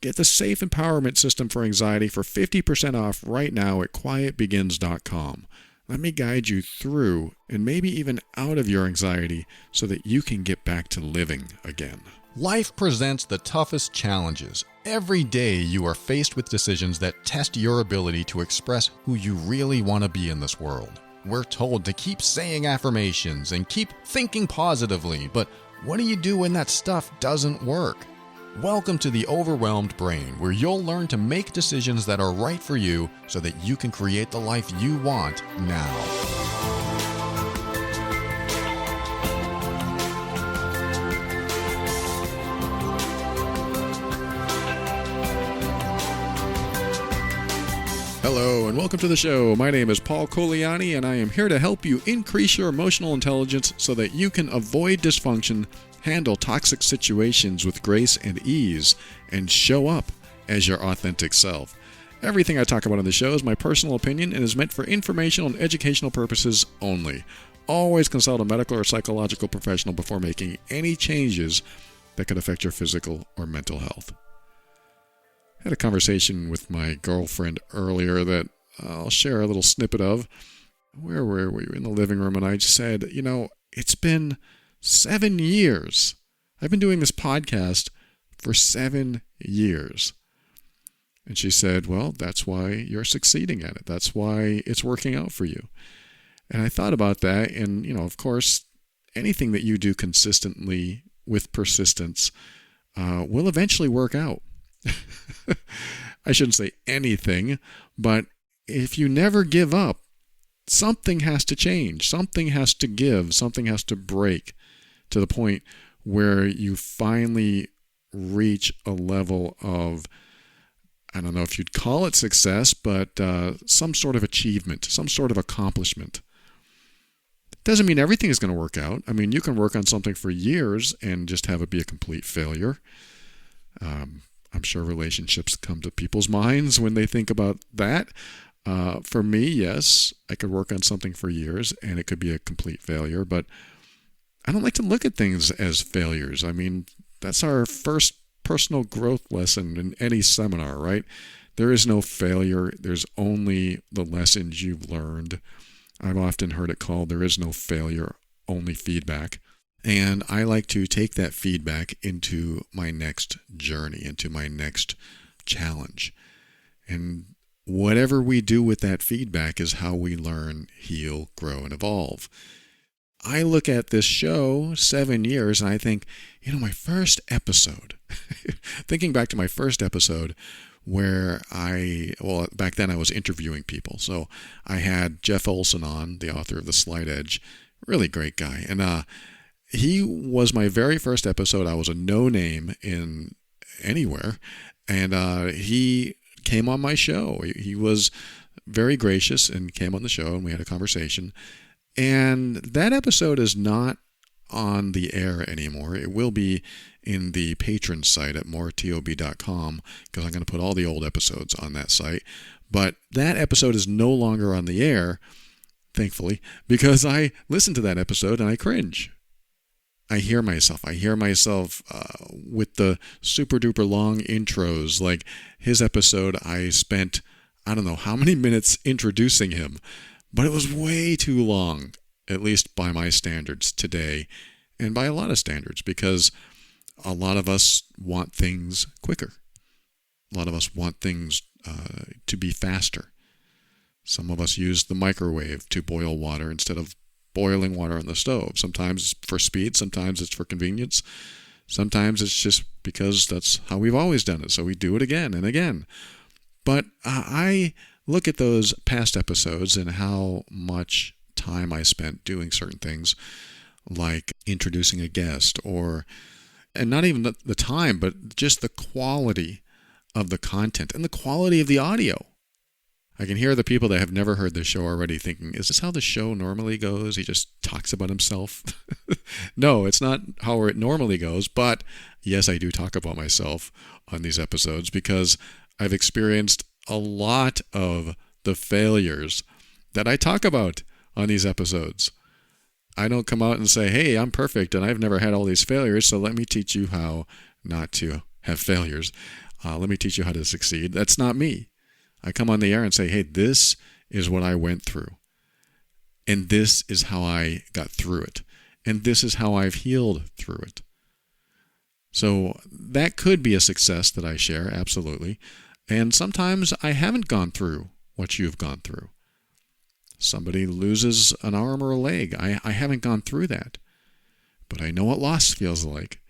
Get the Safe Empowerment System for Anxiety for 50% off right now at quietbegins.com. Let me guide you through and maybe even out of your anxiety so that you can get back to living again. Life presents the toughest challenges. Every day you are faced with decisions that test your ability to express who you really want to be in this world. We're told to keep saying affirmations and keep thinking positively, but what do you do when that stuff doesn't work? Welcome to the Overwhelmed Brain, where you'll learn to make decisions that are right for you so that you can create the life you want now. Hello and welcome to the show. My name is Paul Coliani and I am here to help you increase your emotional intelligence so that you can avoid dysfunction, handle toxic situations with grace and ease, and show up as your authentic self. Everything I talk about on the show is my personal opinion and is meant for informational and educational purposes only. Always consult a medical or psychological professional before making any changes that could affect your physical or mental health. I had a conversation with my girlfriend earlier that I'll share a little snippet of. Where were we? In the living room, and I said, it's been 7 years. I've been doing this podcast for 7 years. And she said, well, that's why you're succeeding at it. That's why it's working out for you. And I thought about that, and, of course, anything that you do consistently with persistence will eventually work out. I shouldn't say anything, but if you never give up, something has to change, something has to give, something has to break to the point where you finally reach a level of, I don't know if you'd call it success, but some sort of achievement, some sort of accomplishment. Doesn't mean everything is going to work out. I mean, you can work on something for years and just have it be a complete failure. I'm sure relationships come to people's minds when they think about that. For me, yes, I could work on something for years and it could be a complete failure, but I don't like to look at things as failures. I mean, that's our first personal growth lesson in any seminar, right? There is no failure. There's only the lessons you've learned. I've often heard it called, there is no failure, only feedback. And I like to take that feedback into my next journey, into my next challenge. And whatever we do with that feedback is how we learn, heal, grow, and evolve. I look at this show 7 years and I think, my first episode, thinking back to my first episode where back then I was interviewing people. So I had Jeff Olson on, the author of The Slight Edge, really great guy. And he was my very first episode. I was a no-name in anywhere, and he came on my show. He was very gracious and came on the show, and we had a conversation. And that episode is not on the air anymore. It will be in the patron site at moretob.com because I'm going to put all the old episodes on that site. But that episode is no longer on the air, thankfully, because I listened to that episode and I cringe. I hear myself with the super duper long intros. Like his episode, I spent, I don't know how many minutes introducing him, but it was way too long, at least by my standards today, and by a lot of standards, because a lot of us want things quicker. A lot of us want things to be faster. Some of us use the microwave to boil water instead of boiling water on the stove. Sometimes it's for speed, sometimes it's for convenience, sometimes it's just because that's how we've always done it, so we do it again and again. But I look at those past episodes and how much time I spent doing certain things, like introducing a guest, and not even the time, but just the quality of the content and the quality of the audio. I can hear the people that have never heard this show already thinking, is this how the show normally goes? He just talks about himself. No, it's not how it normally goes, but yes, I do talk about myself on these episodes because I've experienced a lot of the failures that I talk about on these episodes. I don't come out and say, hey, I'm perfect and I've never had all these failures, so let me teach you how not to have failures. let me teach you how to succeed. That's not me. I come on the air and say, hey, this is what I went through. And this is how I got through it. And this is how I've healed through it. So that could be a success that I share, absolutely. And sometimes I haven't gone through what you've gone through. Somebody loses an arm or a leg. I haven't gone through that. But I know what loss feels like.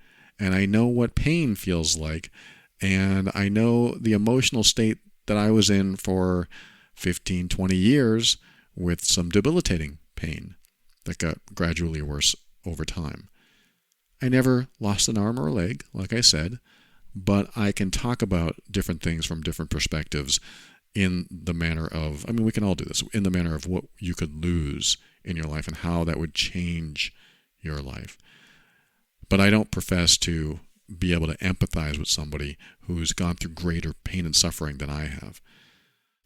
And I know what pain feels like. And I know the emotional state that I was in for 15, 20 years with some debilitating pain that got gradually worse over time. I never lost an arm or a leg, like I said, but I can talk about different things from different perspectives in the manner of, we can all do this, in the manner of what you could lose in your life and how that would change your life. But I don't profess to be able to empathize with somebody who's gone through greater pain and suffering than I have.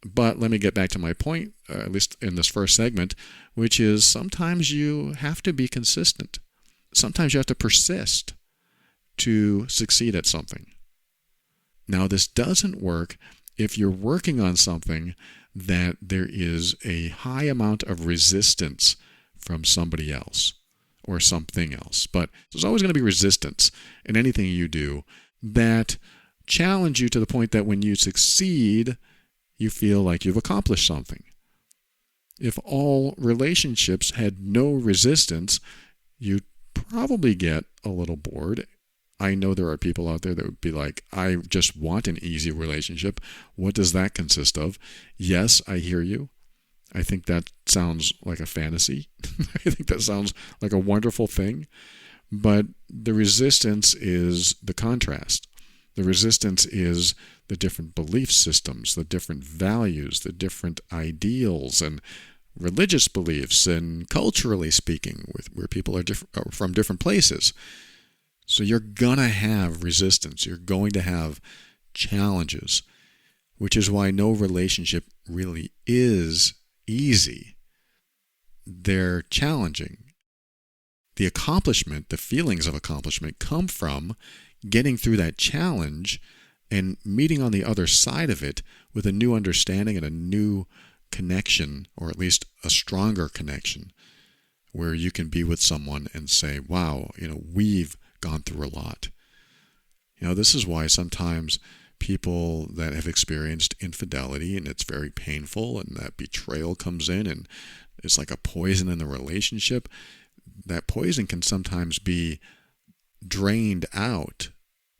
But let me get back to my point, at least in this first segment, which is sometimes you have to be consistent. Sometimes you have to persist to succeed at something. Now, this doesn't work if you're working on something that there is a high amount of resistance from somebody else or something else. But there's always going to be resistance in anything you do that challenge you to the point that when you succeed, you feel like you've accomplished something. If all relationships had no resistance, you'd probably get a little bored. I know there are people out there that would be like, I just want an easy relationship. What does that consist of? Yes, I hear you. I think that sounds like a fantasy. I think that sounds like a wonderful thing. But the resistance is the contrast. The resistance is the different belief systems, the different values, the different ideals and religious beliefs, and culturally speaking, where people are from different places. So you're going to have resistance. You're going to have challenges, which is why no relationship really is easy. They're challenging. The accomplishment, the feelings of accomplishment come from getting through that challenge and meeting on the other side of it with a new understanding and a new connection, or at least a stronger connection, where you can be with someone and say, wow, we've gone through a lot. This is why sometimes people that have experienced infidelity and it's very painful and that betrayal comes in and it's like a poison in the relationship, that poison can sometimes be drained out,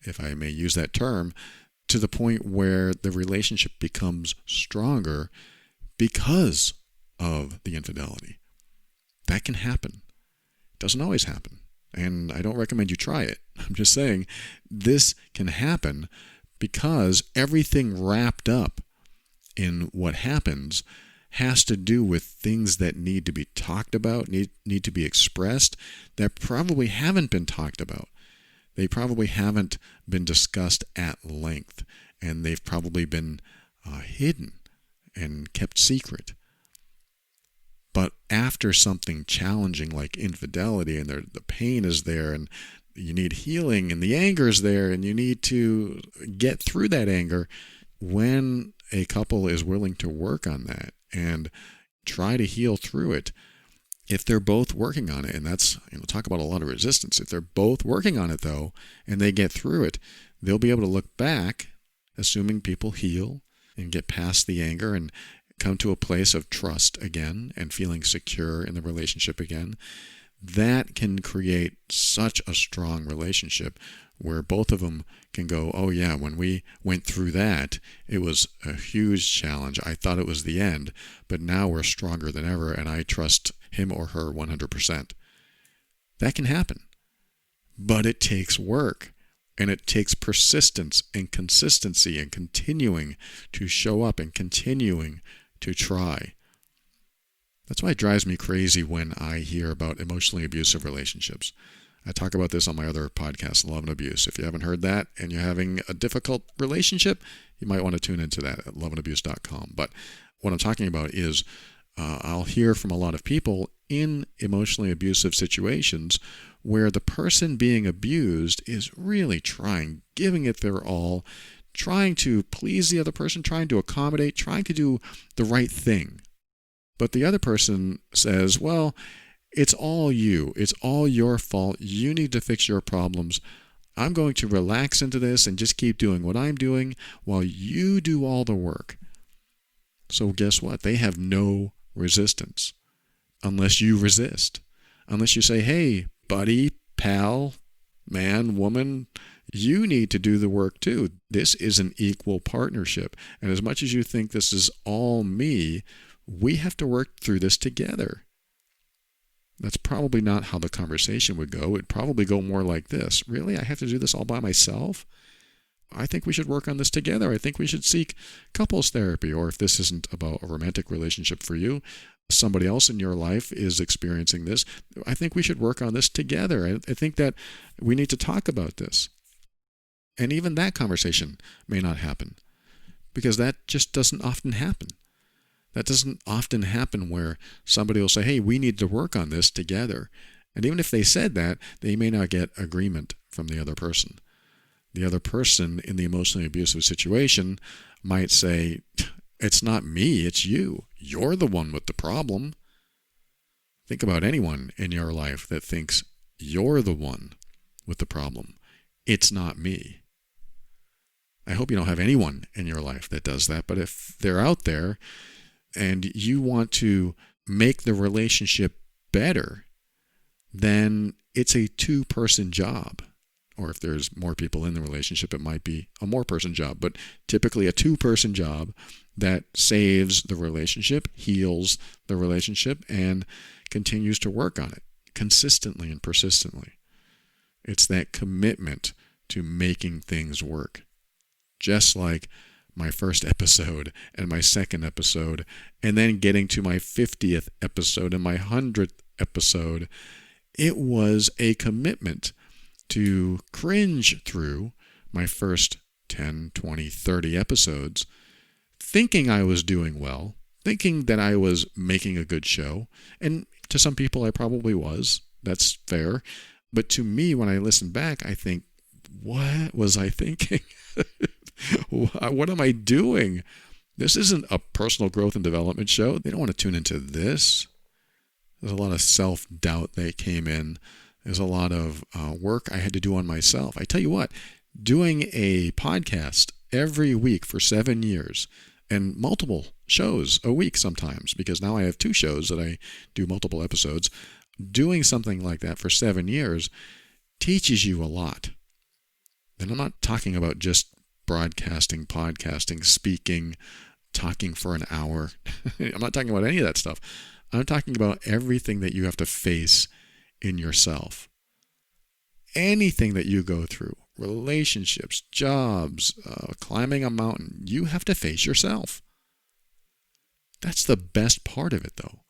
if I may use that term, to the point where the relationship becomes stronger because of the infidelity. That can happen. It doesn't always happen. And I don't recommend you try it. I'm just saying this can happen because everything wrapped up in what happens has to do with things that need to be talked about, need to be expressed, that probably haven't been talked about. They probably haven't been discussed at length, and they've probably been hidden and kept secret. But after something challenging like infidelity, and the pain is there, and you need healing, and the anger is there, and you need to get through that anger, when a couple is willing to work on that and try to heal through it, if they're both working on it, and that's, talk about a lot of resistance, if they're both working on it though, and they get through it, they'll be able to look back, assuming people heal and get past the anger and come to a place of trust again and feeling secure in the relationship again. That can create such a strong relationship where both of them can go, oh yeah, when we went through that, it was a huge challenge. I thought it was the end, but now we're stronger than ever, and I trust him or her 100%. That can happen. But it takes work, and it takes persistence and consistency and continuing to show up and continuing to try. That's why it drives me crazy when I hear about emotionally abusive relationships. I talk about this on my other podcast, Love and Abuse. If you haven't heard that and you're having a difficult relationship, you might want to tune into that at loveandabuse.com. But what I'm talking about is I'll hear from a lot of people in emotionally abusive situations where the person being abused is really trying, giving it their all, trying to please the other person, trying to accommodate, trying to do the right thing. But the other person says, well, it's all you. It's all your fault. You need to fix your problems. I'm going to relax into this and just keep doing what I'm doing while you do all the work. So guess what? They have no resistance unless you resist. Unless you say, hey, buddy, pal, man, woman, you need to do the work too. This is an equal partnership. And as much as you think this is all me, we have to work through this together. That's probably not how the conversation would go. It'd probably go more like this. Really? I have to do this all by myself? I think we should work on this together. I think we should seek couples therapy. Or if this isn't about a romantic relationship for you, somebody else in your life is experiencing this, I think we should work on this together. I think that we need to talk about this. And even that conversation may not happen, because that just doesn't often happen. That doesn't often happen where somebody will say, hey, we need to work on this together. And even if they said that, they may not get agreement from the other person. The other person in the emotionally abusive situation might say, it's not me, it's you. You're the one with the problem. Think about anyone in your life that thinks you're the one with the problem. It's not me. I hope you don't have anyone in your life that does that, but if they're out there and you want to make the relationship better, then it's a two-person job. Or if there's more people in the relationship, it might be a more-person job. But typically a two-person job that saves the relationship, heals the relationship, and continues to work on it consistently and persistently. It's that commitment to making things work. Just like my first episode and my second episode, and then getting to my 50th episode and my 100th episode, it was a commitment to cringe through my first 10, 20, 30 episodes, thinking I was doing well, thinking that I was making a good show, and to some people I probably was. That's fair. But to me, when I listen back, I think, what was I thinking? What am I doing? This isn't a personal growth and development show. They don't want to tune into this. There's a lot of self-doubt that came in. There's a lot of work I had to do on myself. I tell you what, doing a podcast every week for 7 years and multiple shows a week sometimes, because now I have 2 shows that I do multiple episodes, doing something like that for 7 years teaches you a lot. And I'm not talking about just broadcasting, podcasting, speaking, talking for an hour. I'm not talking about any of that stuff. I'm talking about everything that you have to face in yourself. Anything that you go through, relationships, jobs, climbing a mountain, you have to face yourself. That's the best part of it, though.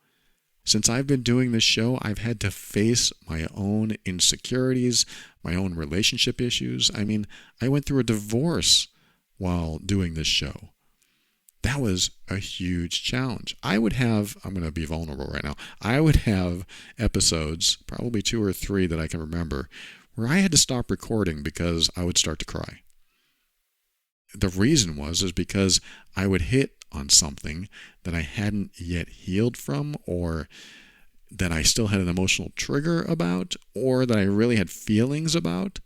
Since I've been doing this show, I've had to face my own insecurities, my own relationship issues. I mean, I went through a divorce while doing this show. That was a huge challenge. I'm going to be vulnerable right now, I would have episodes, probably 2 or 3 that I can remember, where I had to stop recording because I would start to cry. The reason is because I would hit on something that I hadn't yet healed from, or that I still had an emotional trigger about, or that I really had feelings about.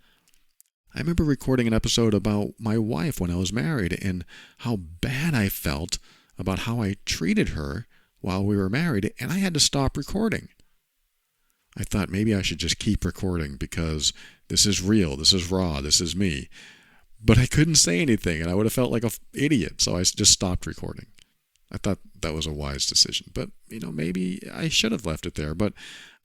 I remember recording an episode about my wife when I was married and how bad I felt about how I treated her while we were married, and I had to stop recording. I thought maybe I should just keep recording because this is real, this is raw, this is me. But I couldn't say anything, and I would have felt like an idiot, so I just stopped recording. I thought that was a wise decision, but maybe I should have left it there. But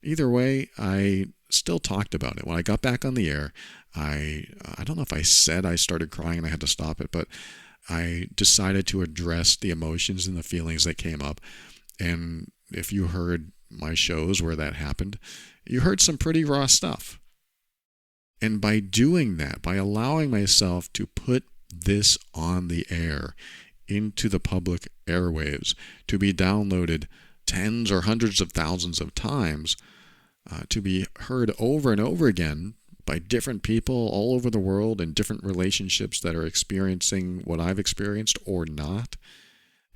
either way, I still talked about it. When I got back on the air, I don't know if I said I started crying and I had to stop it, but I decided to address the emotions and the feelings that came up. And if you heard my shows where that happened, you heard some pretty raw stuff. And by doing that, by allowing myself to put this on the air, into the public airwaves, to be downloaded tens or hundreds of thousands of times, to be heard over and over again by different people all over the world in different relationships that are experiencing what I've experienced or not.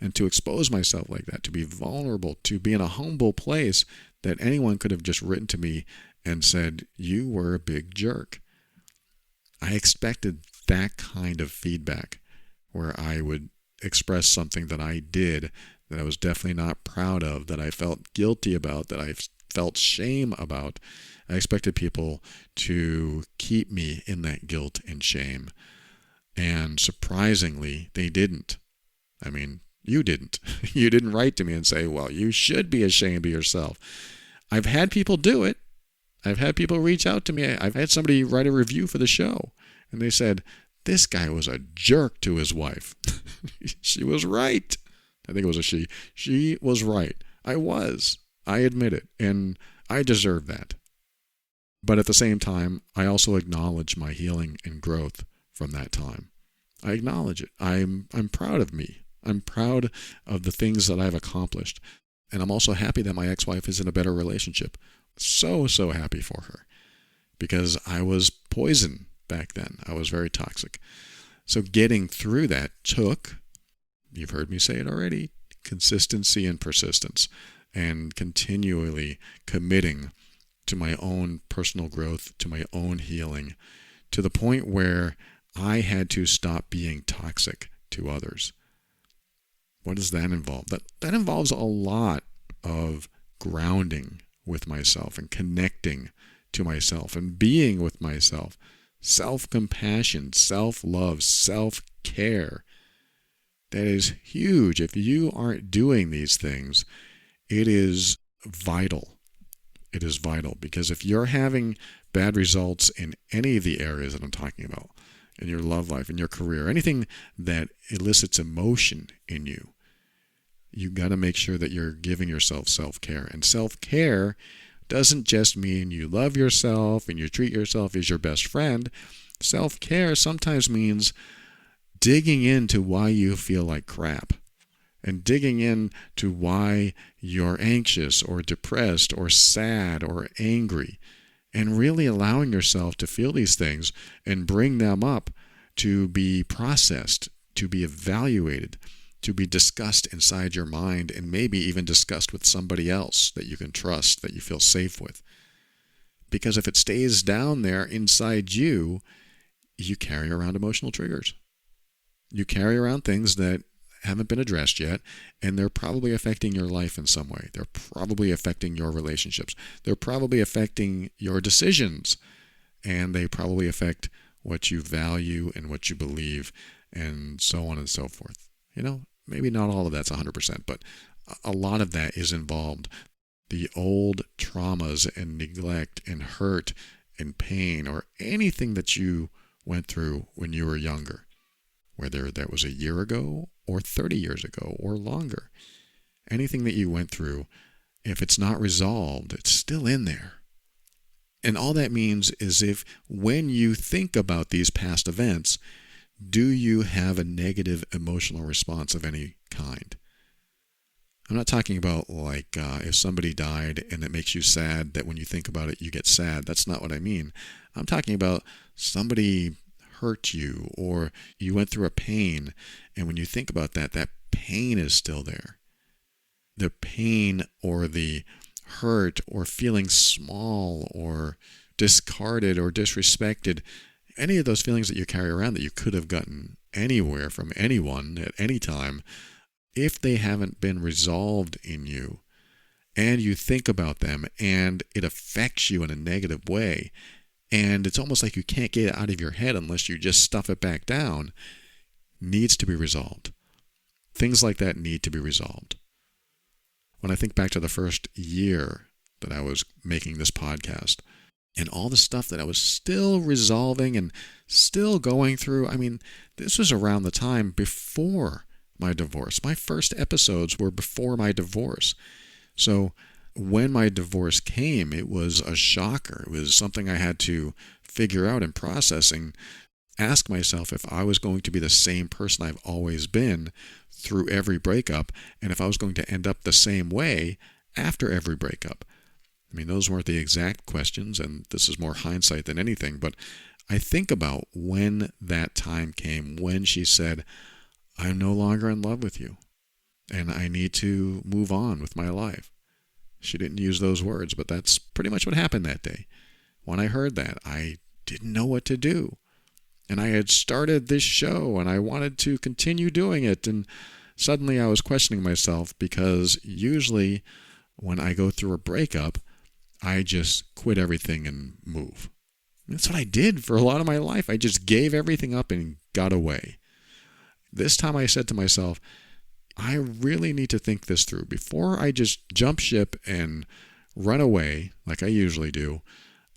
And to expose myself like that, to be vulnerable, to be in a humble place that anyone could have just written to me and said, you were a big jerk. I expected that kind of feedback where I would express something that I did that I was definitely not proud of, that I felt guilty about, that I felt shame about. I expected people to keep me in that guilt and shame. And surprisingly, they didn't. I mean, you didn't. You didn't write to me and say, well, you should be ashamed of yourself. I've had people do it. I've had people reach out to me. I've had somebody write a review for the show, and they said, this guy was a jerk to his wife. She was right. I think it was a she. She was right. I was. I admit it, and I deserve that. But at the same time, I also acknowledge my healing and growth from that time. I acknowledge it. I'm proud of me. I'm proud of the things that I've accomplished. And I'm also happy that my ex-wife is in a better relationship. So happy for her. Because I was poison back then. I was very toxic. So getting through that took, you've heard me say it already, consistency and persistence. And continually committing to my own personal growth, to my own healing, to the point where I had to stop being toxic to others. What does that involve? That involves a lot of grounding with myself and connecting to myself and being with myself. Self-compassion, self-love, self-care. That is huge. If you aren't doing these things, it is vital. It is vital because if you're having bad results in any of the areas that I'm talking about, in your love life, in your career, anything that elicits emotion in you, you got to make sure that you're giving yourself self-care. And self-care doesn't just mean you love yourself and you treat yourself as your best friend. Self-care sometimes means digging into why you feel like crap and digging into why you're anxious or depressed or sad or angry and really allowing yourself to feel these things and bring them up to be processed, to be evaluated, to be discussed inside your mind and maybe even discussed with somebody else that you can trust, that you feel safe with. Because if it stays down there inside you, you carry around emotional triggers. You carry around things that haven't been addressed yet, and they're probably affecting your life in some way. They're probably affecting your relationships. They're probably affecting your decisions, and they probably affect what you value and what you believe, and so on and so forth. You know, maybe not all of that's 100%, but a lot of that is involved. The old traumas and neglect and hurt and pain or anything that you went through when you were younger, whether that was a year ago or 30 years ago or longer. Anything that you went through, if it's not resolved, it's still in there. And all that means is if when you think about these past events, do you have a negative emotional response of any kind? I'm not talking about like if somebody died and it makes you sad that when you think about it you get sad. That's not what I mean. I'm talking about somebody hurt you or you went through a pain, and when you think about that, that pain is still there. The pain or the hurt or feeling small or discarded or disrespected, any of those feelings that you carry around that you could have gotten anywhere from anyone at any time, if they haven't been resolved in you and you think about them and it affects you in a negative way, and it's almost like you can't get it out of your head unless you just stuff it back down, needs to be resolved. Things like that need to be resolved. When I think back to the first year that I was making this podcast and all the stuff that I was still resolving and still going through, I mean, this was around the time before my divorce. My first episodes were before my divorce. So when my divorce came, it was a shocker. It was something I had to figure out and process and ask myself if I was going to be the same person I've always been through every breakup, and if I was going to end up the same way after every breakup. I mean, those weren't the exact questions, and this is more hindsight than anything, but I think about when that time came, when she said, I'm no longer in love with you, and I need to move on with my life. She didn't use those words, but that's pretty much what happened that day. When I heard that, I didn't know what to do. And I had started this show, and I wanted to continue doing it, and suddenly I was questioning myself, because usually when I go through a breakup, I just quit everything and move. And that's what I did for a lot of my life. I just gave everything up and got away. This time I said to myself, I really need to think this through. Before I just jump ship and run away like I usually do,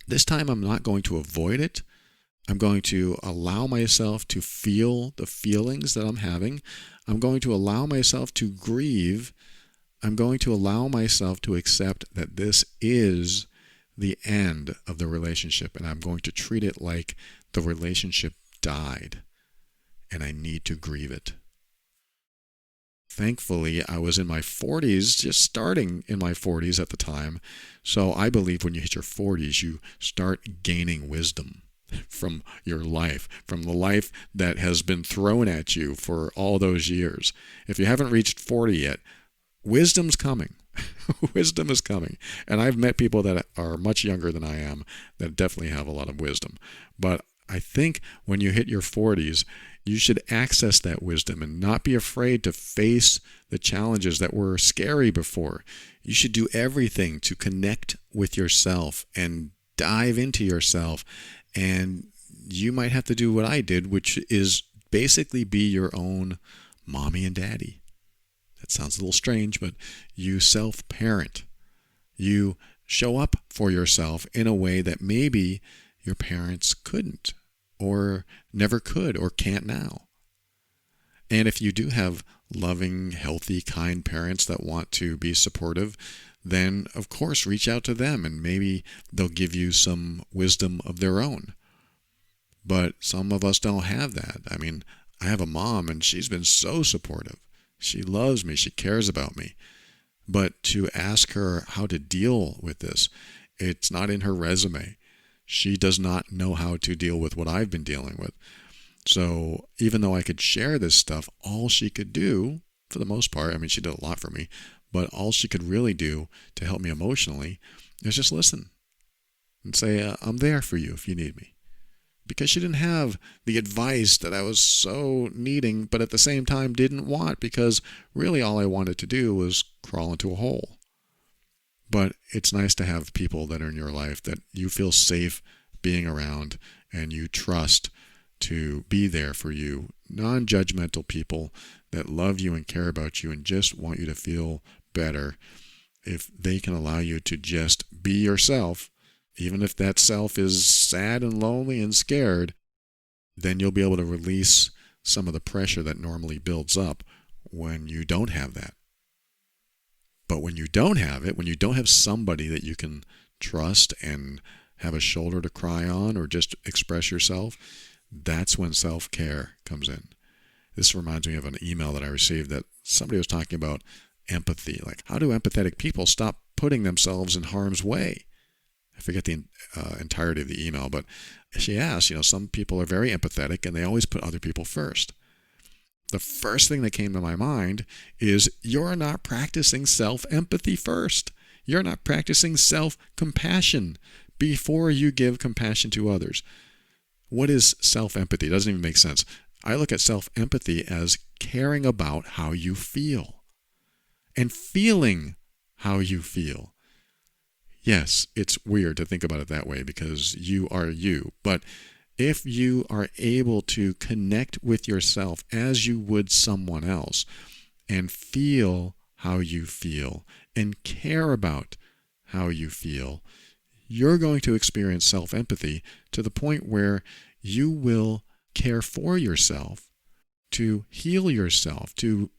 this time I'm not going to avoid it. I'm going to allow myself to feel the feelings that I'm having. I'm going to allow myself to grieve. I'm going to allow myself to accept that this is the end of the relationship, and I'm going to treat it like the relationship died, and I need to grieve it. Thankfully, I was in my 40s, just starting in my 40s at the time, so I believe when you hit your 40s, you start gaining wisdom from your life, from the life that has been thrown at you for all those years. If you haven't reached 40 yet, wisdom's coming. Wisdom is coming. And I've met people that are much younger than I am that definitely have a lot of wisdom. But I think when you hit your 40s, you should access that wisdom and not be afraid to face the challenges that were scary before. You should do everything to connect with yourself and dive into yourself. And you might have to do what I did, which is basically be your own mommy and daddy. That sounds a little strange, but you self-parent. You show up for yourself in a way that maybe your parents couldn't, or never could, or can't now. And if you do have loving, healthy, kind parents that want to be supportive, then of course reach out to them, and maybe they'll give you some wisdom of their own. But some of us don't have that. I mean, I have a mom, and she's been so supportive. She loves me. She cares about me. But to ask her how to deal with this, it's not in her resume. She does not know how to deal with what I've been dealing with. So even though I could share this stuff, all she could do, for the most part, I mean, she did a lot for me, but all she could really do to help me emotionally is just listen and say, I'm there for you if you need me. Because she didn't have the advice that I was so needing, but at the same time didn't want, because really all I wanted to do was crawl into a hole. But it's nice to have people that are in your life that you feel safe being around and you trust to be there for you. Non-judgmental people that love you and care about you and just want you to feel better. If they can allow you to just be yourself, even if that self is sad and lonely and scared, then you'll be able to release some of the pressure that normally builds up when you don't have that. But when you don't have it, when you don't have somebody that you can trust and have a shoulder to cry on or just express yourself, that's when self-care comes in. This reminds me of an email that I received that somebody was talking about empathy. Like, how do empathetic people stop putting themselves in harm's way? I forget the entirety of the email, but she asked, some people are very empathetic and they always put other people first. The first thing that came to my mind is you're not practicing self-empathy first. You're not practicing self-compassion before you give compassion to others. What is self-empathy? It doesn't even make sense. I look at self-empathy as caring about how you feel and feeling how you feel. Yes, it's weird to think about it that way because you are you. But if you are able to connect with yourself as you would someone else and feel how you feel and care about how you feel, you're going to experience self-empathy to the point where you will care for yourself, to heal yourself, to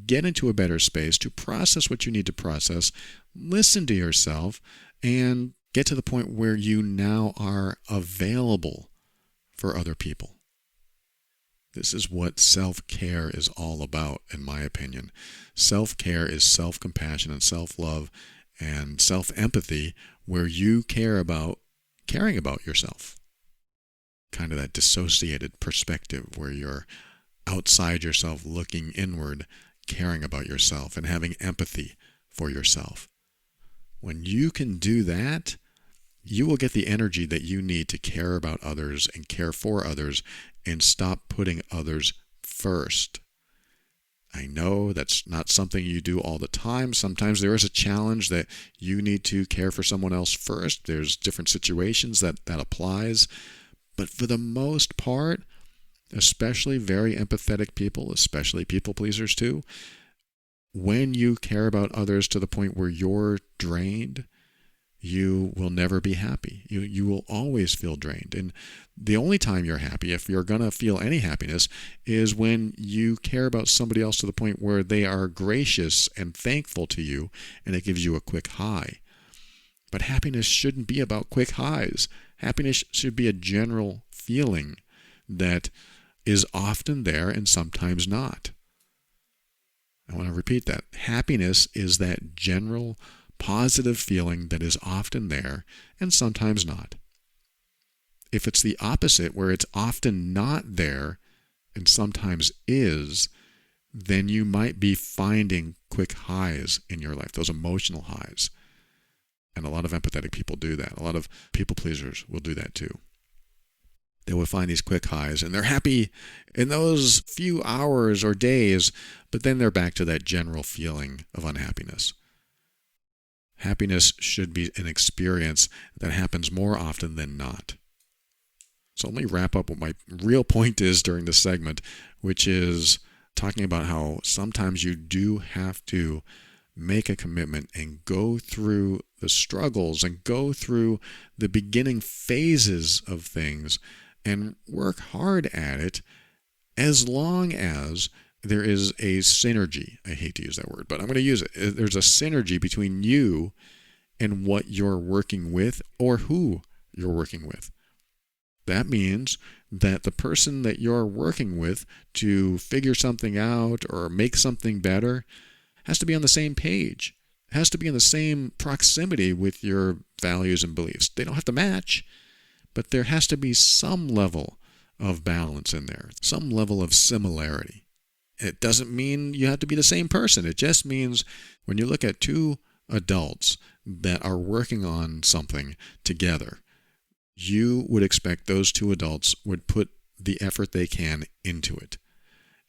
get into a better space, to process what you need to process, listen to yourself, and get to the point where you now are available for other people. This is what self-care is all about, in my opinion. Self-care is self-compassion and self-love and self-empathy where you care about caring about yourself. Kind of that dissociated perspective where you're outside yourself, looking inward, caring about yourself, and having empathy for yourself. When you can do that, you will get the energy that you need to care about others and care for others and stop putting others first. I know that's not something you do all the time. Sometimes there is a challenge that you need to care for someone else first. There's different situations that applies. But for the most part, especially very empathetic people, especially people pleasers too, when you care about others to the point where you're drained, you will never be happy. You will always feel drained. And the only time you're happy, if you're going to feel any happiness, is when you care about somebody else to the point where they are gracious and thankful to you, and it gives you a quick high. But happiness shouldn't be about quick highs. Happiness should be a general feeling that is often there and sometimes not. I want to repeat that. Happiness is that general positive feeling that is often there and sometimes not. If it's the opposite, where it's often not there and sometimes is, then you might be finding quick highs in your life, those emotional highs. And a lot of empathetic people do that. A lot of people pleasers will do that too. They will find these quick highs and they're happy in those few hours or days, but then they're back to that general feeling of unhappiness. Happiness should be an experience that happens more often than not. So let me wrap up what my real point is during this segment, which is talking about how sometimes you do have to make a commitment and go through the struggles and go through the beginning phases of things and work hard at it, as long as there is a synergy. I hate to use that word, but I'm going to use it. There's a synergy between you and what you're working with or who you're working with. That means that the person that you're working with to figure something out or make something better has to be on the same page, has to be in the same proximity with your values and beliefs. They don't have to match, but there has to be some level of balance in there, some level of similarity. It doesn't mean you have to be the same person. It just means when you look at two adults that are working on something together, you would expect those two adults would put the effort they can into it.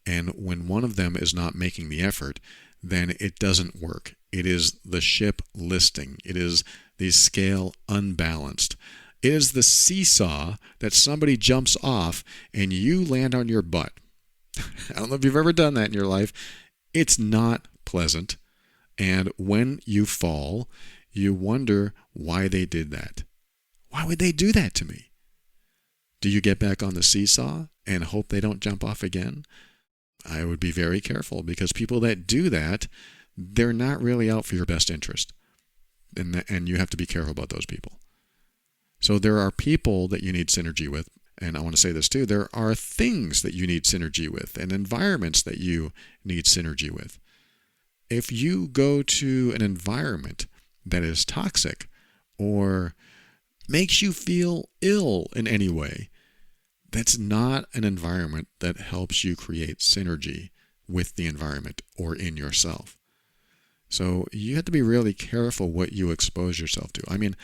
And when one of them is not making the effort, then it doesn't work. It is the ship listing. It is the scale unbalanced. It is the seesaw that somebody jumps off and you land on your butt. I don't know if you've ever done that in your life. It's not pleasant. And when you fall, you wonder why they did that. Why would they do that to me? Do you get back on the seesaw and hope they don't jump off again? I would be very careful, because people that do that, they're not really out for your best interest. And you have to be careful about those people. So there are people that you need synergy with. And I want to say this too. There are things that you need synergy with and environments that you need synergy with. If you go to an environment that is toxic or makes you feel ill in any way, that's not an environment that helps you create synergy with the environment or in yourself. So you have to be really careful what you expose yourself to. I mean,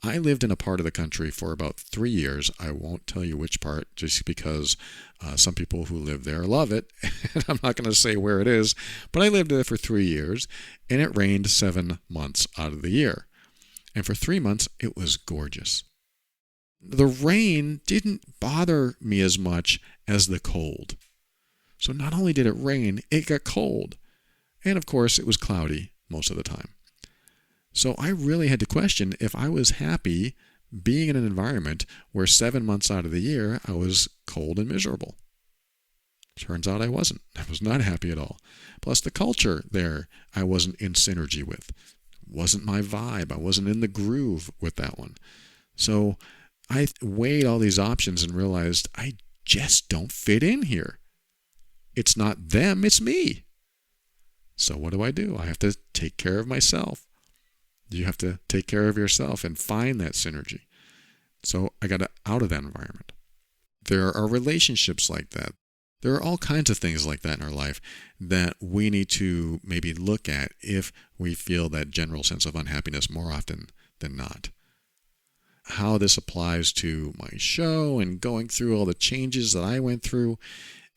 I lived in a part of the country for about 3 years. I won't tell you which part, just because some people who live there love it. And I'm not going to say where it is, but I lived there for 3 years, and it rained 7 months out of the year. And for 3 months, it was gorgeous. The rain didn't bother me as much as the cold. So not only did it rain, it got cold. And of course, it was cloudy most of the time. So I really had to question if I was happy being in an environment where 7 months out of the year I was cold and miserable. Turns out I wasn't. I was not happy at all. Plus the culture there I wasn't in synergy with. It wasn't my vibe. I wasn't in the groove with that one. So I weighed all these options and realized I just don't fit in here. It's not them, it's me. So what do? I have to take care of myself. You have to take care of yourself and find that synergy. So I got out of that environment. There are relationships like that. There are all kinds of things like that in our life that we need to maybe look at if we feel that general sense of unhappiness more often than not. How this applies to my show and going through all the changes that I went through.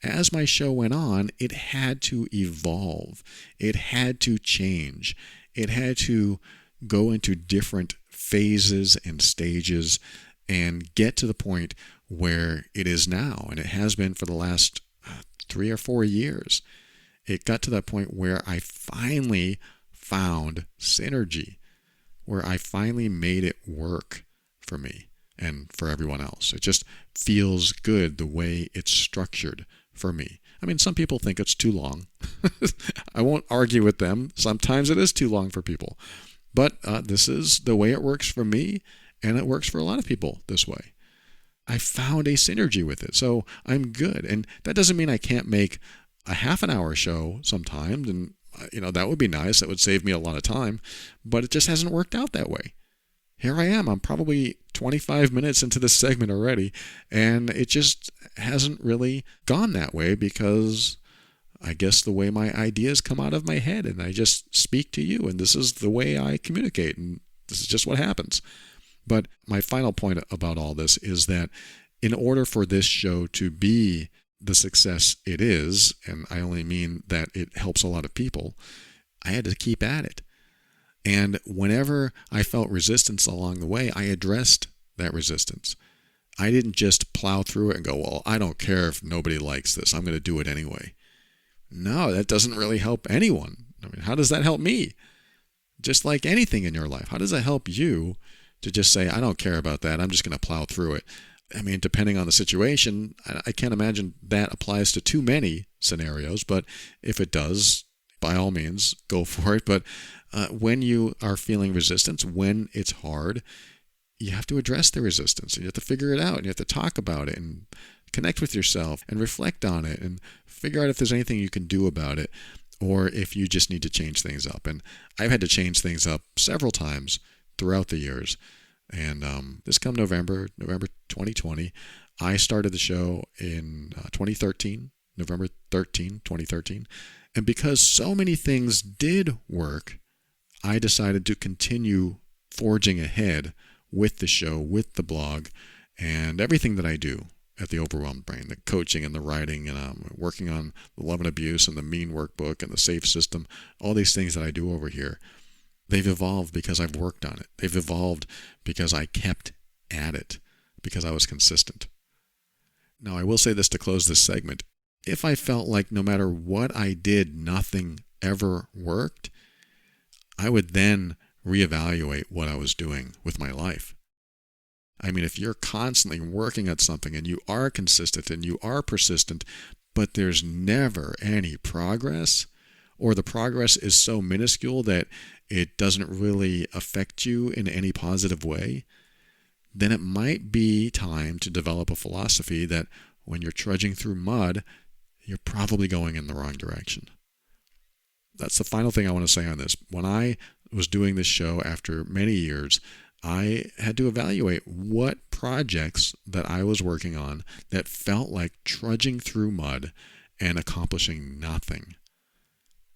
As my show went on, it had to evolve. It had to change. It had to go into different phases and stages and get to the point where it is now, and it has been for the last 3 or 4 years. It got to that point where I finally found synergy, where I finally made it work for me and for everyone else. It just feels good the way it's structured for me. I mean, some people think it's too long. I won't argue with them. Sometimes it is too long for people. But this is the way it works for me, and it works for a lot of people this way. I found a synergy with it, so I'm good. And that doesn't mean I can't make a half an hour show sometimes, and that would be nice. That would save me a lot of time, but it just hasn't worked out that way. Here I am. I'm probably 25 minutes into this segment already, and it just hasn't really gone that way because I guess the way my ideas come out of my head, and I just speak to you, and this is the way I communicate, and this is just what happens. But my final point about all this is that in order for this show to be the success it is, and I only mean that it helps a lot of people, I had to keep at it. And whenever I felt resistance along the way, I addressed that resistance. I didn't just plow through it and go, well, I don't care if nobody likes this. I'm going to do it anyway. No, that doesn't really help anyone. I mean, how does that help me? Just like anything in your life, how does that help you to just say, I don't care about that. I'm just going to plow through it? I mean, depending on the situation, I can't imagine that applies to too many scenarios, but if it does, by all means, go for it. But when you are feeling resistance, when it's hard, you have to address the resistance, and you have to figure it out, and you have to talk about it and connect with yourself and reflect on it and figure out if there's anything you can do about it or if you just need to change things up. And I've had to change things up several times throughout the years. And this come November 2020, I started the show in 2013, November 13, 2013. And because so many things did work, I decided to continue forging ahead with the show, with the blog, and everything that I do at the Overwhelmed Brain, the coaching and the writing, and working on the love and abuse and the mean workbook and the safe system, all these things that I do over here. They've evolved because I've worked on it. They've evolved because I kept at it, because I was consistent. Now, I will say this to close this segment. If I felt like no matter what I did, nothing ever worked, I would then reevaluate what I was doing with my life. I mean, if you're constantly working at something and you are consistent and you are persistent, but there's never any progress, or the progress is so minuscule that it doesn't really affect you in any positive way, then it might be time to develop a philosophy that when you're trudging through mud, you're probably going in the wrong direction. That's the final thing I want to say on this. When I was doing this show after many years, I had to evaluate what projects that I was working on that felt like trudging through mud and accomplishing nothing.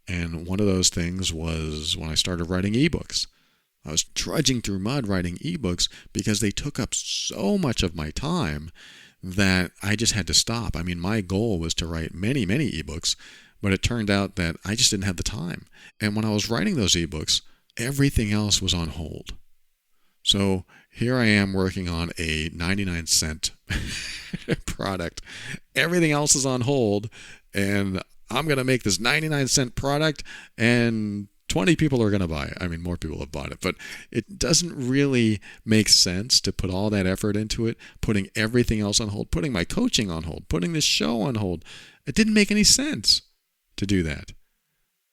And one of those things was when I started writing ebooks. I was trudging through mud writing ebooks because they took up so much of my time that I just had to stop. I mean, my goal was to write many, many ebooks, but it turned out that I just didn't have the time. And when I was writing those ebooks, everything else was on hold. So here I am working on a 99-cent product. Everything else is on hold, and I'm going to make this 99-cent product, and 20 people are going to buy it. I mean, more people have bought it, but it doesn't really make sense to put all that effort into it, putting everything else on hold, putting my coaching on hold, putting this show on hold. It didn't make any sense to do that.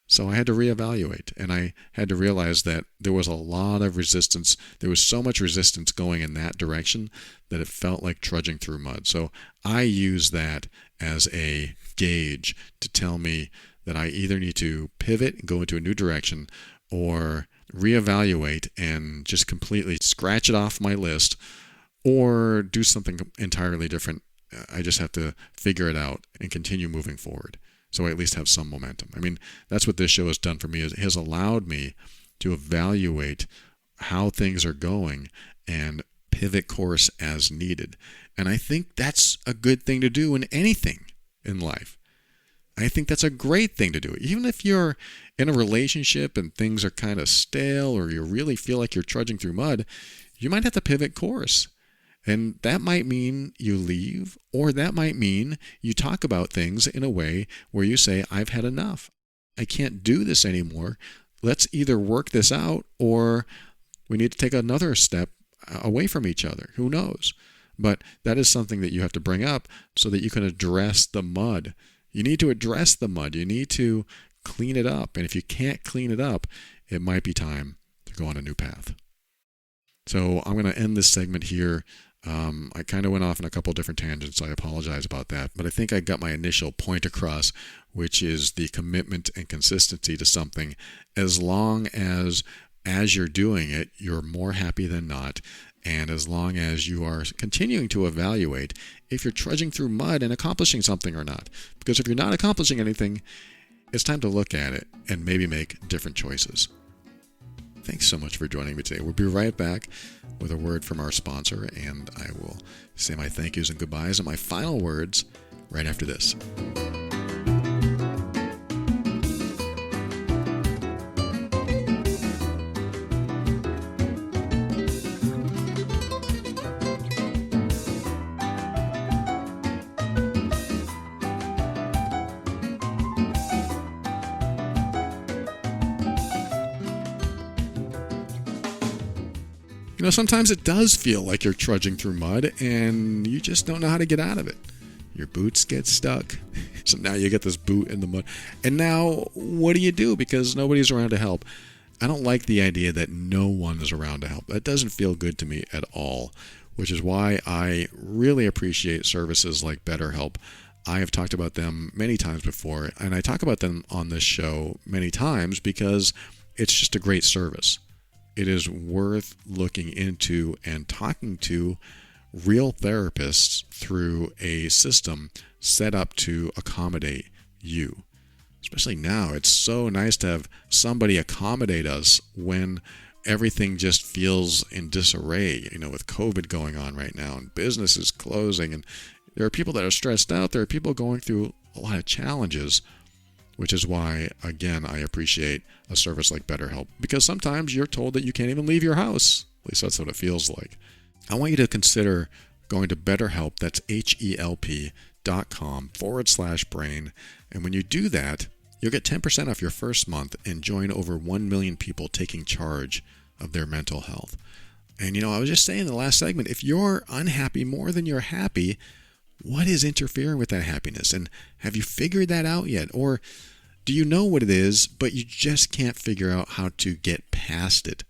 So I had to reevaluate, and I had to realize that there was a lot of resistance. There was so much resistance going in that direction that it felt like trudging through mud. So I use that as a gauge to tell me that I either need to pivot and go into a new direction, or reevaluate and just completely scratch it off my list or do something entirely different. I just have to figure it out and continue moving forward, so I at least have some momentum. I mean, that's what this show has done for me. It has allowed me to evaluate how things are going and pivot course as needed. And I think that's a good thing to do in anything in life. I think that's a great thing to do. Even if you're in a relationship and things are kind of stale or you really feel like you're trudging through mud, you might have to pivot course. And that might mean you leave, or that might mean you talk about things in a way where you say, I've had enough. I can't do this anymore. Let's either work this out or we need to take another step away from each other. Who knows? But that is something that you have to bring up so that you can address the mud. You need to address the mud. You need to clean it up. And if you can't clean it up, it might be time to go on a new path. So I'm going to end this segment here. I kind of went off in a couple different tangents, so I apologize about that. But I think I got my initial point across, which is the commitment and consistency to something. As long as you're doing it, you're more happy than not. And as long as you are continuing to evaluate if you're trudging through mud and accomplishing something or not. Because if you're not accomplishing anything, it's time to look at it and maybe make different choices. Thanks so much for joining me today. We'll be right back with a word from our sponsor, and I will say my thank yous and goodbyes and my final words right after this. You know, sometimes it does feel like you're trudging through mud and you just don't know how to get out of it. Your boots get stuck. So now you get this boot in the mud. And now what do you do? Because nobody's around to help. I don't like the idea that no one is around to help. That doesn't feel good to me at all, which is why I really appreciate services like BetterHelp. I have talked about them many times before, and I talk about them on this show many times because it's just a great service. It is worth looking into and talking to real therapists through a system set up to accommodate you. Especially now, it's so nice to have somebody accommodate us when everything just feels in disarray, you know, with COVID going on right now and businesses closing. And there are people that are stressed out. There are people going through a lot of challenges, which is why, again, I appreciate a service like BetterHelp, because sometimes you're told that you can't even leave your house. At least that's what it feels like. I want you to consider going to BetterHelp, that's HELP.com/brain. And when you do that, you'll get 10% off your first month and join over 1 million people taking charge of their mental health. And, you know, I was just saying in the last segment, if you're unhappy more than you're happy, what is interfering with that happiness? And have you figured that out yet? Or do you know what it is, but you just can't figure out how to get past it?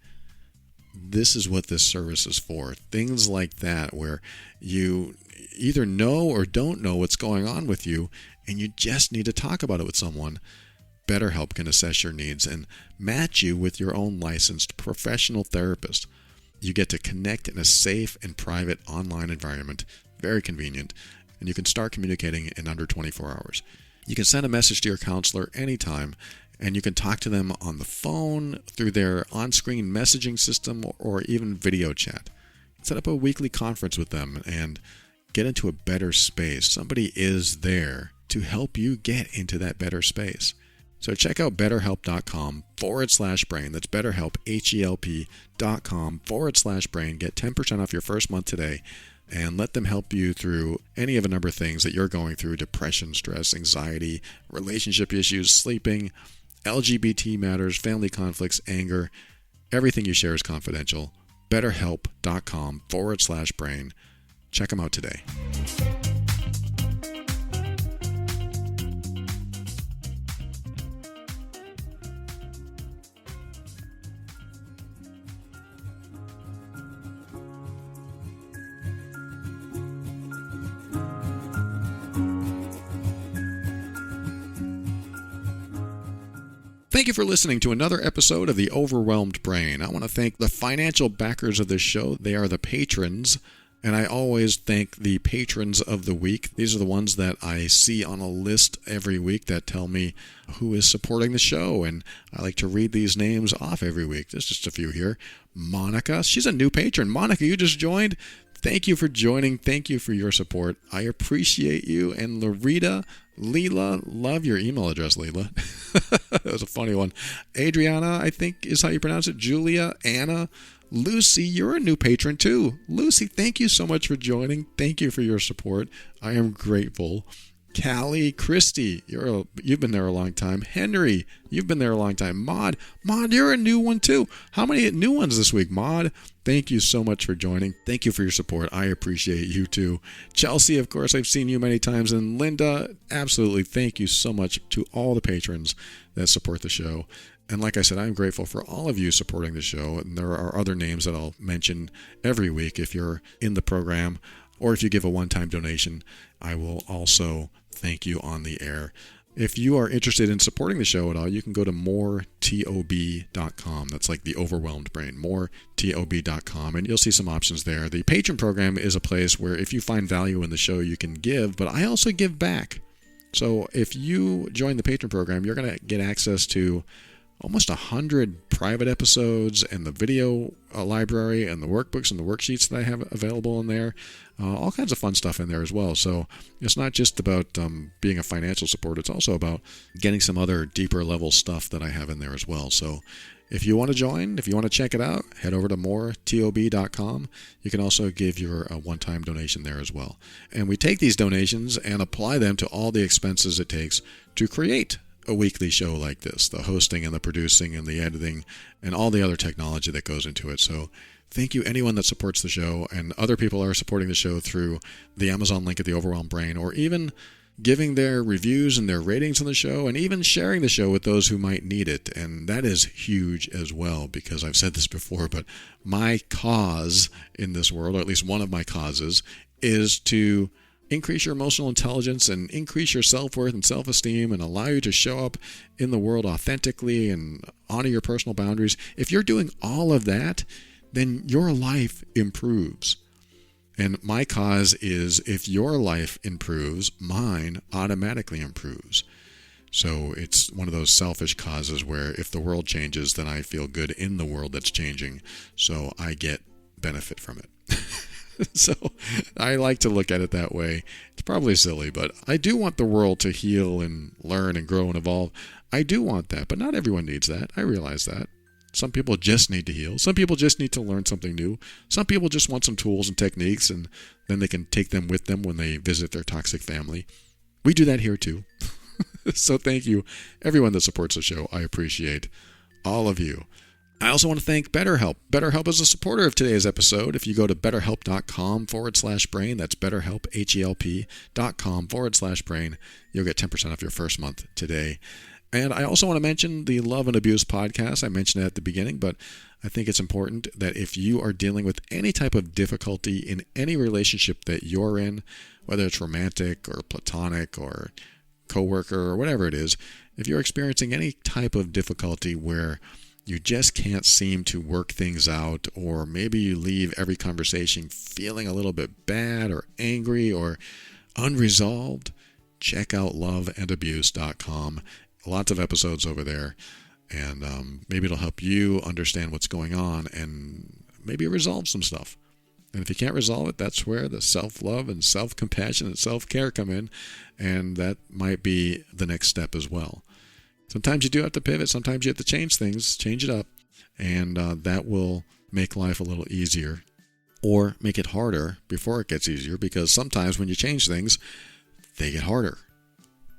This is what this service is for. Things like that, where you either know or don't know what's going on with you, and you just need to talk about it with someone. BetterHelp can assess your needs and match you with your own licensed professional therapist. You get to connect in a safe and private online environment. Very convenient. And you can start communicating in under 24 hours. You can send a message to your counselor anytime, and you can talk to them on the phone, through their on-screen messaging system, or even video chat. Set up a weekly conference with them and get into a better space. Somebody is there to help you get into that better space. So check out BetterHelp.com/brain. That's BetterHelp, HELP.com/brain. Get 10% off your first month today. And let them help you through any of a number of things that you're going through: depression, stress, anxiety, relationship issues, sleeping, LGBT matters, family conflicts, anger. Everything you share is confidential. BetterHelp.com/brain. Check them out today. Thank you for listening to another episode of The Overwhelmed Brain. I want to thank the financial backers of this show. They are the patrons. And I always thank the patrons of the week. These are the ones that I see on a list every week that tell me who is supporting the show. And I like to read these names off every week. There's just a few here. Monica, she's a new patron. Monica, you just joined. Thank you for joining. Thank you for your support. I appreciate you. And Larita, Leela, love your email address, Leela. That was a funny one. Adriana, I think is how you pronounce it. Julia, Anna, Lucy, you're a new patron too. Lucy, thank you so much for joining. Thank you for your support. I am grateful. Callie, Christy, you've been there a long time. Henry, you've been there a long time. Maud, you're a new one too. How many new ones this week? Maud, thank you so much for joining. Thank you for your support. I appreciate you too. Chelsea, of course, I've seen you many times. And Linda, absolutely, thank you so much to all the patrons that support the show. And like I said, I'm grateful for all of you supporting the show. And there are other names that I'll mention every week if you're in the program or if you give a one-time donation. I will also thank you on the air. If you are interested in supporting the show at all, you can go to moretob.com. That's like the overwhelmed brain, moretob.com, and you'll see some options there. The patron program is a place where if you find value in the show, you can give, but I also give back. So if you join the patron program, you're going to get access to almost 100 private episodes and the video library and the workbooks and the worksheets that I have available in there. All kinds of fun stuff in there as well. So it's not just about being a financial support. It's also about getting some other deeper level stuff that I have in there as well. So if you want to join, if you want to check it out, head over to moretob.com. You can also give your one-time donation there as well. And we take these donations and apply them to all the expenses it takes to create a weekly show like this, the hosting and the producing and the editing and all the other technology that goes into it. So thank you anyone that supports the show, and other people are supporting the show through the Amazon link at the Overwhelmed Brain, or even giving their reviews and their ratings on the show, and even sharing the show with those who might need it. And that is huge as well, because I've said this before, but my cause in this world, or at least one of my causes, is to increase your emotional intelligence and increase your self-worth and self-esteem and allow you to show up in the world authentically and honor your personal boundaries. If you're doing all of that, then your life improves. And my cause is if your life improves, mine automatically improves. So it's one of those selfish causes where if the world changes, then I feel good in the world that's changing. So I get benefit from it. So I like to look at it that way. It's probably silly, but I do want the world to heal and learn and grow and evolve. I do want that, but not everyone needs that. I realize that. Some people just need to heal. Some people just need to learn something new. Some people just want some tools and techniques, and then they can take them with them when they visit their toxic family. We do that here too. So thank you, everyone that supports the show. I appreciate all of you. I also want to thank BetterHelp. BetterHelp is a supporter of today's episode. If you go to betterhelp.com/brain, that's betterhelp, HELP.com/brain, you'll get 10% off your first month today. And I also want to mention the Love and Abuse podcast. I mentioned it at the beginning, but I think it's important that if you are dealing with any type of difficulty in any relationship that you're in, whether it's romantic or platonic or coworker or whatever it is, if you're experiencing any type of difficulty where you just can't seem to work things out, or maybe you leave every conversation feeling a little bit bad or angry or unresolved, check out loveandabuse.com. Lots of episodes over there, and maybe it'll help you understand what's going on and maybe resolve some stuff. And if you can't resolve it, that's where the self-love and self-compassion and self-care come in, and that might be the next step as well. Sometimes you do have to pivot. Sometimes you have to change things, change it up, and that will make life a little easier, or make it harder before it gets easier, because sometimes when you change things, they get harder.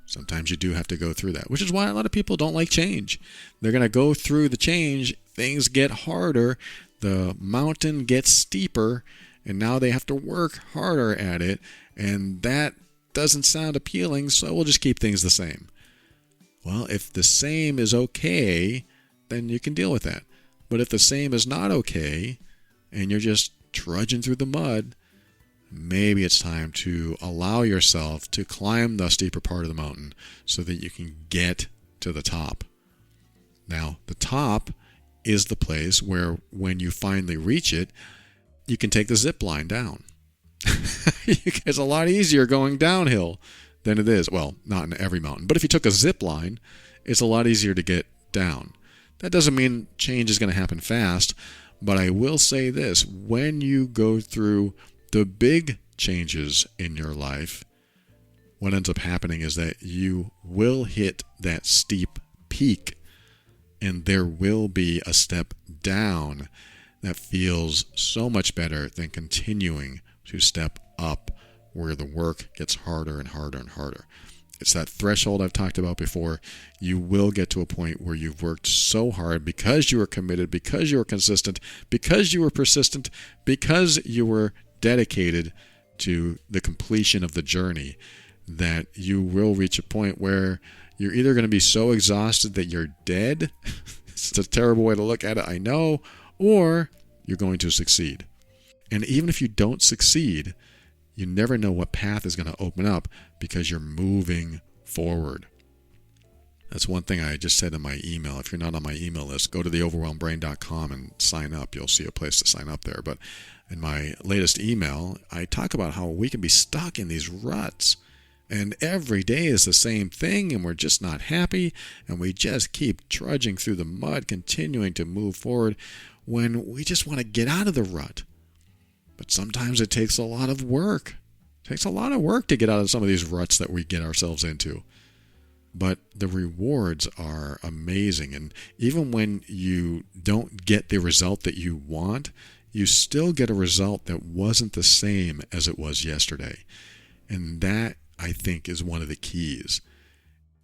Sometimes you do have to go through that, which is why a lot of people don't like change. They're going to go through the change, things get harder, the mountain gets steeper, and now they have to work harder at it, and that doesn't sound appealing, so we'll just keep things the same. Well, if the same is okay, then you can deal with that. But if the same is not okay, and you're just trudging through the mud, maybe it's time to allow yourself to climb the steeper part of the mountain so that you can get to the top. Now, the top is the place where when you finally reach it, you can take the zip line down. It's a lot easier going downhill than it is. Well, not in every mountain. But if you took a zip line, it's a lot easier to get down. That doesn't mean change is going to happen fast. But I will say this. When you go through the big changes in your life, what ends up happening is that you will hit that steep peak, and there will be a step down that feels so much better than continuing to step up where the work gets harder and harder and harder. It's that threshold I've talked about before. You will get to a point where you've worked so hard because you were committed, because you were consistent, because you were persistent, because you were dedicated to the completion of the journey, that you will reach a point where you're either going to be so exhausted that you're dead. It's a terrible way to look at it, I know, or you're going to succeed. And even if you don't succeed, you never know what path is going to open up because you're moving forward. That's one thing I just said in my email. If you're not on my email list, go to theoverwhelmedbrain.com and sign up. You'll see a place to sign up there. But in my latest email, I talk about how we can be stuck in these ruts. And every day is the same thing, and we're just not happy, and we just keep trudging through the mud, continuing to move forward when we just want to get out of the rut. But sometimes it takes a lot of work. It takes a lot of work to get out of some of these ruts that we get ourselves into. But the rewards are amazing, and even when you don't get the result that you want, you still get a result that wasn't the same as it was yesterday. And that, I think, is one of the keys.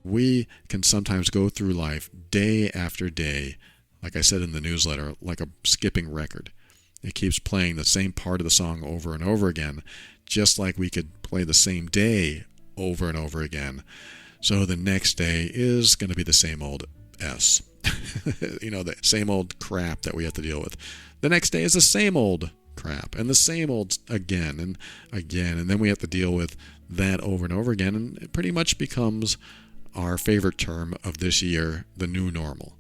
We can sometimes go through life day after day, like I said in the newsletter, like a skipping record. It keeps playing the same part of the song over and over again, just like we could play the same day over and over again. So the next day is going to be the same old S. The same old crap that we have to deal with. The next day is the same old crap, and the same old again and again, and then we have to deal with that over and over again, and it pretty much becomes our favorite term of this year, the new normal.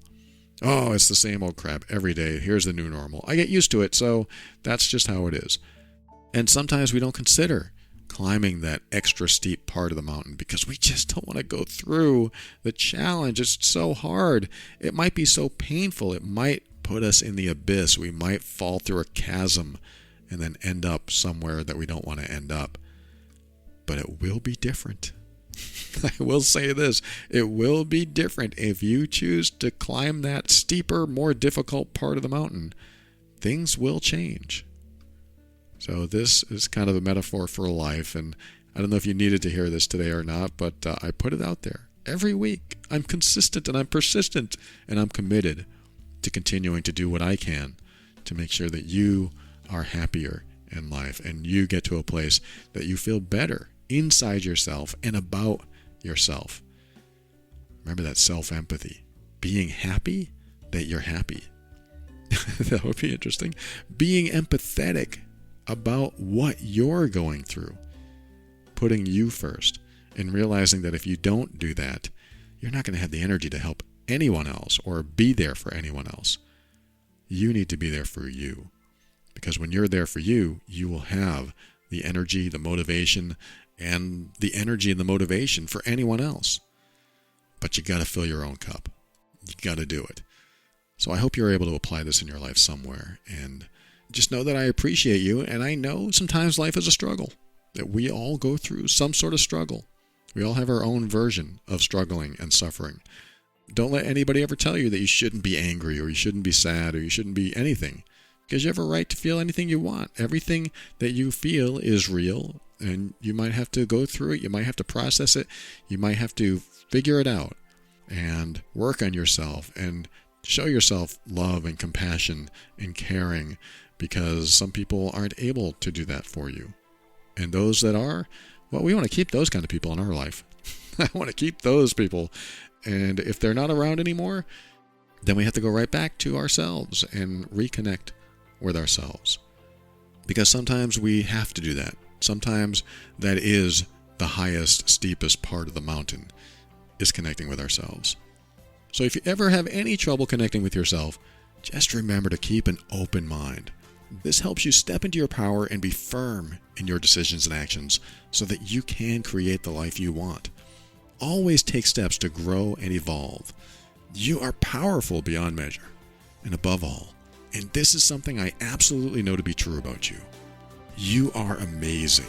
Oh, it's the same old crap every day. Here's the new normal. I get used to it, so that's just how it is. And sometimes we don't consider climbing that extra steep part of the mountain because we just don't want to go through the challenge. It's so hard. It might be so painful. It might put us in the abyss. We might fall through a chasm and then end up somewhere that we don't want to end up. But it will be different. I will say this, it will be different if you choose to climb that steeper, more difficult part of the mountain. Things will change. So this is kind of a metaphor for life, and I don't know if you needed to hear this today or not, but I put it out there. Every week, I'm consistent and I'm persistent, and I'm committed to continuing to do what I can to make sure that you are happier in life and you get to a place that you feel better inside yourself and about yourself. Remember that self-empathy. Being happy that you're happy. That would be interesting. Being empathetic about what you're going through. Putting you first and realizing that if you don't do that, you're not going to have the energy to help anyone else or be there for anyone else. You need to be there for you. Because when you're there for you, you will have the energy, the motivation, and the energy and the motivation for anyone else. But you got to fill your own cup. You got to do it. So I hope you're able to apply this in your life somewhere. And just know that I appreciate you. And I know sometimes life is a struggle. That we all go through some sort of struggle. We all have our own version of struggling and suffering. Don't let anybody ever tell you that you shouldn't be angry or you shouldn't be sad or you shouldn't be anything. Because you have a right to feel anything you want. Everything that you feel is real. And you might have to go through it. You might have to process it. You might have to figure it out and work on yourself and show yourself love and compassion and caring, because some people aren't able to do that for you. And those that are, well, we want to keep those kind of people in our life. I want to keep those people. And if they're not around anymore, then we have to go right back to ourselves and reconnect with ourselves. Because sometimes we have to do that. Sometimes that is the highest, steepest part of the mountain, is connecting with ourselves. So if you ever have any trouble connecting with yourself, just remember to keep an open mind. This helps you step into your power and be firm in your decisions and actions so that you can create the life you want. Always take steps to grow and evolve. You are powerful beyond measure. And above all, and this is something I absolutely know to be true about you, you are amazing.